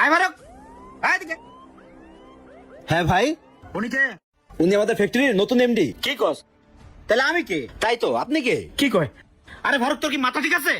আয় ফারুক, আয় এদিকে। হ্যাঁ ভাই, উনি কে? উনি আমাদের ফ্যাক্টরির নতুন এমডি। কি কস? তাহলে আমি কে? তাই তো, আপনি কে? কি কয়? আরে ফারুক, তোর কি মাথা ঠিক আছে?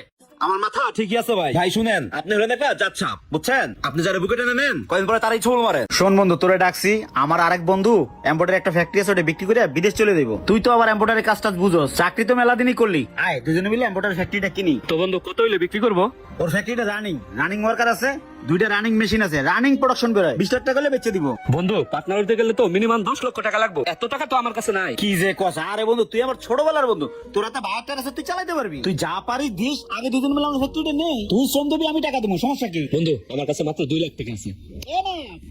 আমার মাথা ঠিকই আছে ভাই। ভাই শুনেন, আপনি হলেন একটা যাচ্ছাপ, বুঝছেন? আপনি যারা বুকে টেনে নেন, কয়েন পরে তারাই ছুল মারেন। শোন বন্ধু, তোরে ডাকছি, আমার আরেক বন্ধু এম্বয়ডারি একটা ফ্যাক্টরি আছে, ওটা বিক্রি করে বিদেশ চলে দেবো। তুই তো আবার এম্বয়ডারি কাজটা বুঝোস, চাকরি তো মেলা দিনই করলি। আয় দুজনে মিলে এম্বয়ডারি ফ্যাক্টরিটা কিনি। তো বন্ধু কত হইলে বিক্রি করবো? ওর ফ্যাক্টরিটা রানিং ওয়ার্কার আছে, 2টা রানিং মেশিন আছে, রানিং প্রোডাকশন বেরোয়, 20 লাখ টাকা হলে বেচে দিব। বন্ধু পার্টনার হতে গেলে তো মিনিমাম 10 লক্ষ টাকা লাগবে, এত টাকা তো আমার কাছে নাই। কি যে কথা! আরে বন্ধু, তুই আমার ছোটবেলার বন্ধু, তোর হাতে 72 আছে, তুই চালাতে পারবি। তুই যা পারিস দিস, আগে দুজন মিলে আমার ফ্যাক্টরিটা নেই, তুই শ্রম দিবি, আমি টাকা দেবো, সমস্যা কি? বন্ধু আমার কাছে মাত্র 2 লাখ টাকা আছে।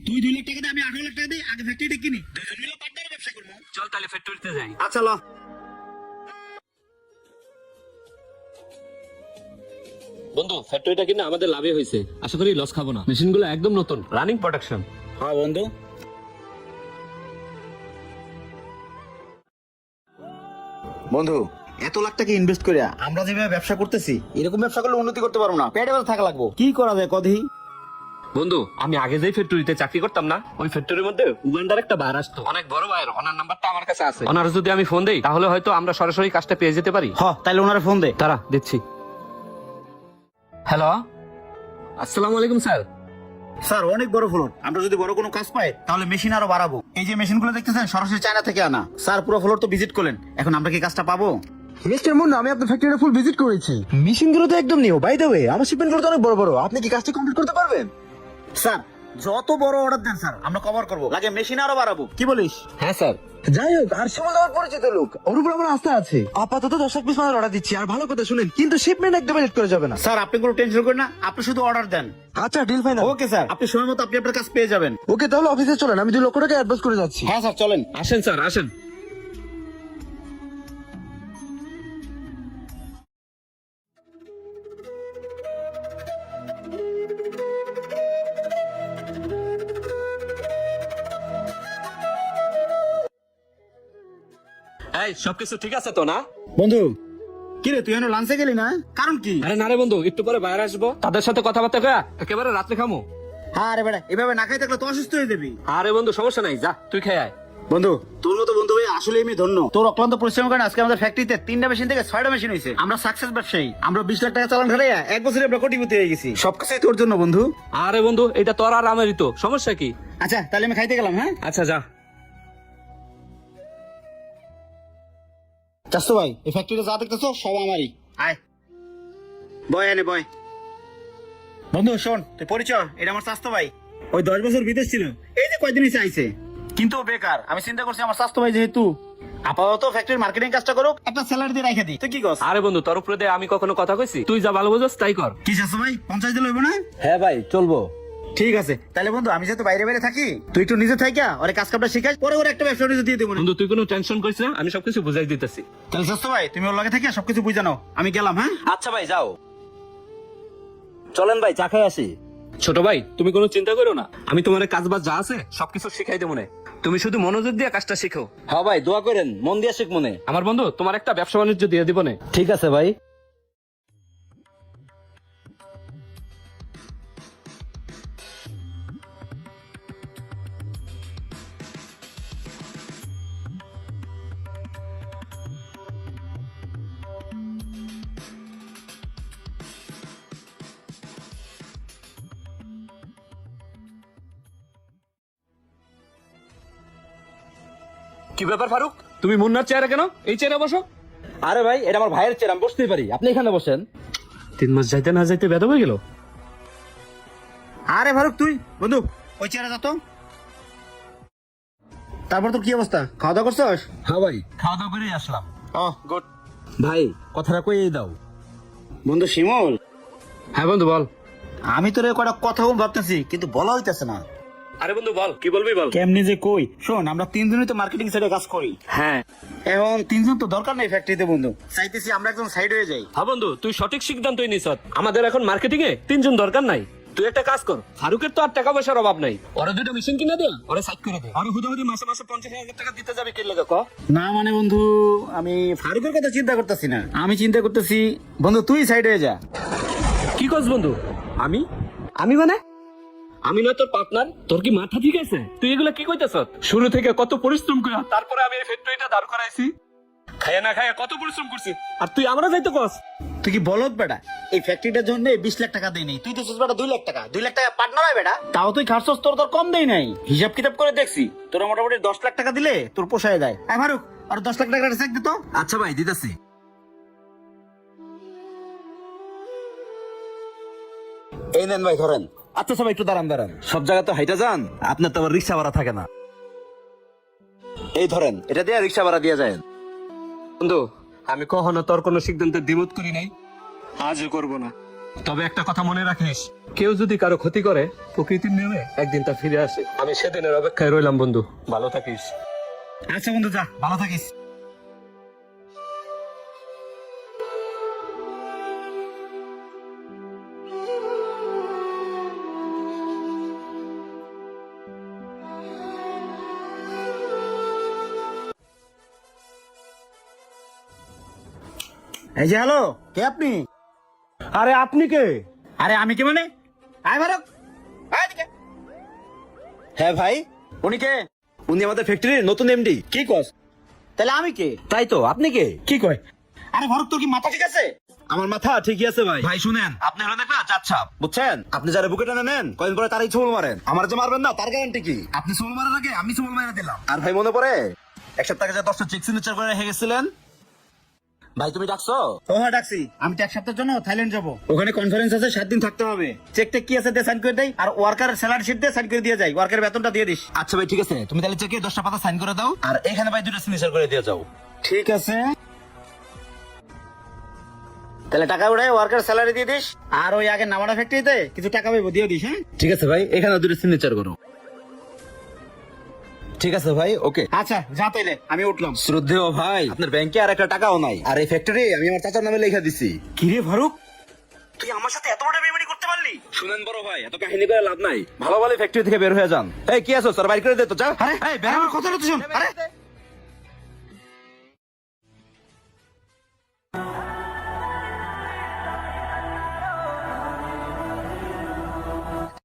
তুই 2 লাখ টাকা দে, আমি 18 লাখ টাকা দিই, আগে ফ্যাক্টরিটা কিনি, দুজন মিলে পার্টনারে ব্যবসা করবো। চল তাহলে ফ্যাক্টরিতে যাই। আচ্ছা ল। বন্ধু ফ্যাক্টরিটা কিনা আমাদের লাভই হয়েছে, আশা করি লস খাবো না। মেশিনগুলো একদম নতুন, রানিং প্রোডাকশন। হ্যাঁ বন্ধু। বন্ধু, এত লাখ টাকা ইনভেস্ট করে আমরা যেভাবে ব্যবসা করতেছি, এরকম ব্যবসা করলে উন্নতি করতে পারবো না, পেটে ব্যবসা থাকা লাগবো। কি করা যায় কদি? বন্ধু আমি আগে যেই ফ্যাক্টরিতে চাকরি করতাম না, ওই ফ্যাক্টরির মধ্যে উগান্ডার একটা বাইর আসতো, অনেক বড় বাইর। ওনার নাম্বারটা আমার কাছে আছে, ওনার যদি আমি ফোন দেই তাহলে হয়তো আমরা সরাসরি কাজটা পেয়ে যেতে পারি। হ, তাইলে ওনারে ফোন দে। তারা দিচ্ছি। হ্যালো, আসসালামু আলাইকুম স্যার। স্যার, অনেক বড় ফ্লোর, আমরা যদি বড় কোনো কাজ পাই তাহলে মেশিন আরো বাড়াবো। এই যে মেশিনগুলো দেখতেছেন সরাসরি চায়না থেকে আনা। স্যার, পুরো ফ্লোর তো ভিজিট করলেন, এখন আমরা কি কাজটা পাবো? মিস্টার মুন্না, আমি আপনার ফ্যাক্টরিটা ফুল ভিজিট করেছি। মেশিনগুলো তো একদম নিউ। বাই দ্য ওয়ে, আমার শিপমেন্টগুলো তো অনেক বড় বড়। আপনি কি কাজটা কমপ্লিট করতে পারবেন? স্যার, যত বড় অর্ডার দেন স্যার, আমরা কভার করবো, লাগে মেশিন আরো বাড়াবো। কি বলিস? হ্যাঁ স্যার। যাই হোক, আর শিমুল আমার পরিচিত লোক, ওর উপর আমার আস্থা আছে। আপাতত 10 পিস মাল অর্ডার দিচ্ছি। আর ভালো কথা শুনেন, কিন্তু শিপমেন্ট একদম লেট করে যাবে না। স্যার, আপনি কোনো টেনশন করেন না, আপনি শুধু অর্ডার দেন। আচ্ছা, ডিল ফাইনাল। ওকে স্যার, আপনি সময় মতো আপনি আপনার কাজ পেয়ে যাবেন। ওকে, তাহলে অফিসে চলেন, আমি 2 লক্ষ টাকা অ্যাডভান্স করে যাচ্ছি। হ্যাঁ স্যার, চলেন। আসেন স্যার, আসেন। এই সবকিছু ঠিক আছে তো না? বন্ধু, কি রে, তুই এখনো লাঞ্চে গেলি না? কারণ কি? আরে না রে বন্ধু, একটু পরে বাইরে আসবো, তাদের সাথে কথাবার্তা কয়া একেবারে রাত্রে খামো। হ্যাঁ রে বেটা, এভাবে না খাই থাকলে তো অসুস্থ হয়ে যাবি। আরে বন্ধু সমস্যা নাই, যা তুই খেয়ে আয়। বন্ধু, তোর মতো বন্ধু ভাই আসলে আমি ধন্য। তোর অক্লান্ত পরিশ্রমের কারণে আজকে আমাদের ফ্যাক্টরিতে 3টা মেশিন থেকে 6টা মেশিন হয়েছে। আমরা সাকসেস ব্যবসায়ী, আমরা 20 লাখ টাকা চালান ধরাইয়া 1 বছরে আমরা কোটিপতি হয়ে গেছি। সবকিছুই তোর জন্য বন্ধু। আরে বন্ধু, এটা তোর আর আমারই তো, সমস্যা কি? আচ্ছা, তাহলে আমি খাইতে গেলাম। হ্যাঁ আচ্ছা যা। চাস্তু ভাই, এই ফ্যাক্টরিতে যা দেখতেছো সব আমারই। আয় বয়, এনে বয়। বন্ধু শোন, তুই পরিচয়, এটা আমার চাস্তু ভাই। ওই 10 বছর বিদেশ ছিল, এই যে কয়দিন এসে আইছে, কিন্তু ও বেকার। আমি চিন্তা করছি আমার চাস্তু ভাই যেহেতু আপাতত ফ্যাক্টরির মার্কেটিং কাজটা করুক, একটা স্যালারি দিয়ে রেখে দিই। তুই কি কস? আরে বন্ধু, তোর উপরে দিয়ে আমি কখনো কথা কইছি? তুই যা ভালো বুঝস তাই কর। কি চাস্তু ভাই, 50 দিলে হইব না? হ্যাঁ ভাই, চলবো। ঠিক আছে, তাহলে বন্ধু আমি যেহেতু বাইরে বাইরে থাকি, তুই একটু নিজে থাইকা ওরে কাজ কামটা শিখাই, পরে ওর একটা ব্যবসা নিজে দিয়ে দেবো। বন্ধু তুই কোনো টেনশন করিস না, আমি সবকিছু বুঝাই দিতেছি। তাহলে চাস্তু ভাই, তুমি ওর লগে থেকে সবকিছু বুঝে নাও, আমি গেলাম। হ্যাঁ আচ্ছা ভাই, যাও। চলেন ভাই, চা খাই আসি। ছোট ভাই তুমি কোনো চিন্তা করো না, আমি তোমার কাজ বাজ যা আছে সবকিছু শিখাই দেবো না, তুমি শুধু মনোযোগ দিয়ে কাজটা শিখো। হ্যাঁ ভাই, দোয়া করেন, মন দিয়ে শিখ মনে। আমার বন্ধু তোমার একটা ব্যবসা বাণিজ্য দিয়ে দিব না। ঠিক আছে ভাই। কি ব্যাপার ফারুক, তুমি মুন্নার চেয়ারে কেন? এই চেয়ারে বসো। আরে ভাই, এটা আমার ভাইয়ের চেয়ার, আমি বসতেই পারি, আপনি এখানে বসেন। 3 মাস যাইতে না যাইতে বেদ হয়ে গেল। আরে ফারুক, তুই বন্ধু ওই চেয়ারে যা তো। তারপর তোর কি অবস্থা, খাওয়া দাওয়া করছস? হ্যাঁ ভাই, খাওয়া দাওয়া করেই আসলাম। গুড। ভাই, কথাটা কই দাও। বন্ধু শিমুল, হ্যাঁ বন্ধু বল। আমি তোর কয়টা কথা ভাবতেছি, কিন্তু বলা হইতেছে না। আরে বন্ধু বল, কি বলবি বল। কেমনি যে কই, শোন, আমরা 3জনই তো মার্কেটিং সাইডে কাজ করি। হ্যাঁ এখন 3জন তো দরকার নেই ফ্যাক্টরিতে বন্ধু, চাইতেছি আমরা একজন সাইড হয়ে যাই। হ্যাঁ বন্ধু, তুই সঠিক সিদ্ধান্তই নিছ। আমাদের এখন মার্কেটিং এ 3 জন দরকার নাই। তুই একটা কাজ কর, ফারুকের তো আর টাকা পয়সার অভাব নাই, ওরা 2টা মেশিন কিনে দে, ওরা সাইড করে দে। আর হুদাহুদি মাসে মাসে 50,000 টাকা দিতে যাবে কে লাগে ক? না মানে বন্ধু, আমি ফারুকের কথা চিন্তা করতেছি না, আমি চিন্তা করতেছি বন্ধু তুই সাইড হয়ে যা। কি করছ বন্ধু? আমি আমি মানে আমি না তোর পার্টনার, তোর কি মাথা ঠিক আছে? তুই এগুলা কি কইতেছ? শুরু থেকে কত পরিশ্রম করে তারপরে আমি এই ফ্যাক্টরিটা দাঁড় করাইছি, খায়া না খায়া কত পরিশ্রম করছি, আর তুই আমরা যাইতে কস? তুই কি বলত বেটা? এই ফ্যাক্টরিটার জন্য 20 লাখ টাকা দেই নাই, তুই তো বেটা 2 লাখ টাকা। 2 লাখ টাকা পার্টনার হয় বেটা, তাও তুই খারছস, তোর কম দেই নাই। হিসাব কিতাব করে দেখছি তোরা মোটামুটি 10 লাখ টাকা দিলে তোর পোষায় যায়। ফারুক আর 10 লাখ টাকার চেক দিত। আচ্ছা ভাই, দিতেছি। এই নেন ভাই, ধরেন। আচ্ছা সবাই একটু দাঁড়ান। সব জায়গা তো হাইটা যান, আপনার তো আবার রিক্সা ভাড়া থাকে না। এই ধরেন, এটা দিয়ে রিক্সা ভাড়া দিয়ে যায়। বন্ধু, আমি কখনো তোর কোনো সিদ্ধান্তে দ্বিমত করি নাই, আজও করব না। তবে একটা কথা মনে রাখিস, কেউ যদি কারো ক্ষতি করে প্রকৃতির নিয়মে একদিন তা ফিরে আসে। আমি সেদিনের অপেক্ষায় রইলাম বন্ধু, ভালো থাকিস। আচ্ছা বন্ধু, যা, ভালো থাকিস। এই যে, হ্যালো, কে আপনি? আরে আপনি কে? আরে আমি কে মানে? আয় ফারুক, আয় এদিকে। হ্যাঁ ভাই, উনি কে? উনি আমাদের ফ্যাক্টরির নতুন এমডি। কি কস? তাহলে আমি কে? তাই তো, আপনি কে? কি কয়? আরে ফারুক, তোর কি মাথা ঠিক আছে? আমার মাথা ঠিকই আছে ভাই। ভাই শুনেন, আপনি হলেন একটা চাচ্ছাপ, বুঝছেন? আপনি যারা বুকে টানে নেন, কয়েন পরে তারাই চুমুল মারেন। আমার যে মারবেন না, তার গ্যারান্টি কি? আপনি চুমুল মারার আগে আমি চুমুল মারা দিলাম। আর ভাই মনে পড়ে এক সপ্তাহ আগে যে 10টা চেক সিগনেচার করে রেখে গেছিলেন? ভাই তুমি ডাকছো? ও হ্যাঁ, ডাকছি। আমি তো এক সপ্তাহের জন্য থাইল্যান্ড যাবো, ওখানে কনফারেন্স আছে, 7 দিন থাকতে হবে। চেক টেক কি আছে দিয়ে সাইন করে দেই, আর ওয়ার্কার স্যালারি শিট দিয়ে সাইন করে দিয়ে যাই, ওয়ার্কার বেতনটা দিয়ে দিস। আচ্ছা ভাই ঠিক আছে, তুমি তাহলে চেকে 10টা পাতা সাইন করে দাও, আর এখানে ভাই 2টা সিগনেচার করে দিয়ে যাও। ঠিক আছে, তাহলে টাকা উড়ে ওয়ার্কার স্যালারি দিয়ে দিস, আর ওই আগে নামানা ফ্যাক্টরিতে কিছু টাকা পাইবো, দিয়ে দিস। হ্যাঁ ঠিক আছে ভাই, এখানে 2টা সিগনেচার করো। ঠিক আছে ভাই, ওকে। আচ্ছা, যা তাইলে, আমি উঠলাম। শ্রদ্ধেয় ভাই, আপনার ব্যাংকে আর একটা টাকাও নাই, আর এই ফ্যাক্টরি আমি আমার চাচার নামে লেখা দিছি। কিরে ফারুক, তুই আমার সাথে এত বড় বেইমানি করতে পারলি? শুনেন বড় ভাই, এত কাহিনী করে লাভ নাই, ভালো ভালো ফ্যাক্টরি থেকে বের হয়ে যান। এই কি আছো স্যার, বাইর করে দে তো, যা। আরে এই বের হওয়ার কথা তো শোন। আরে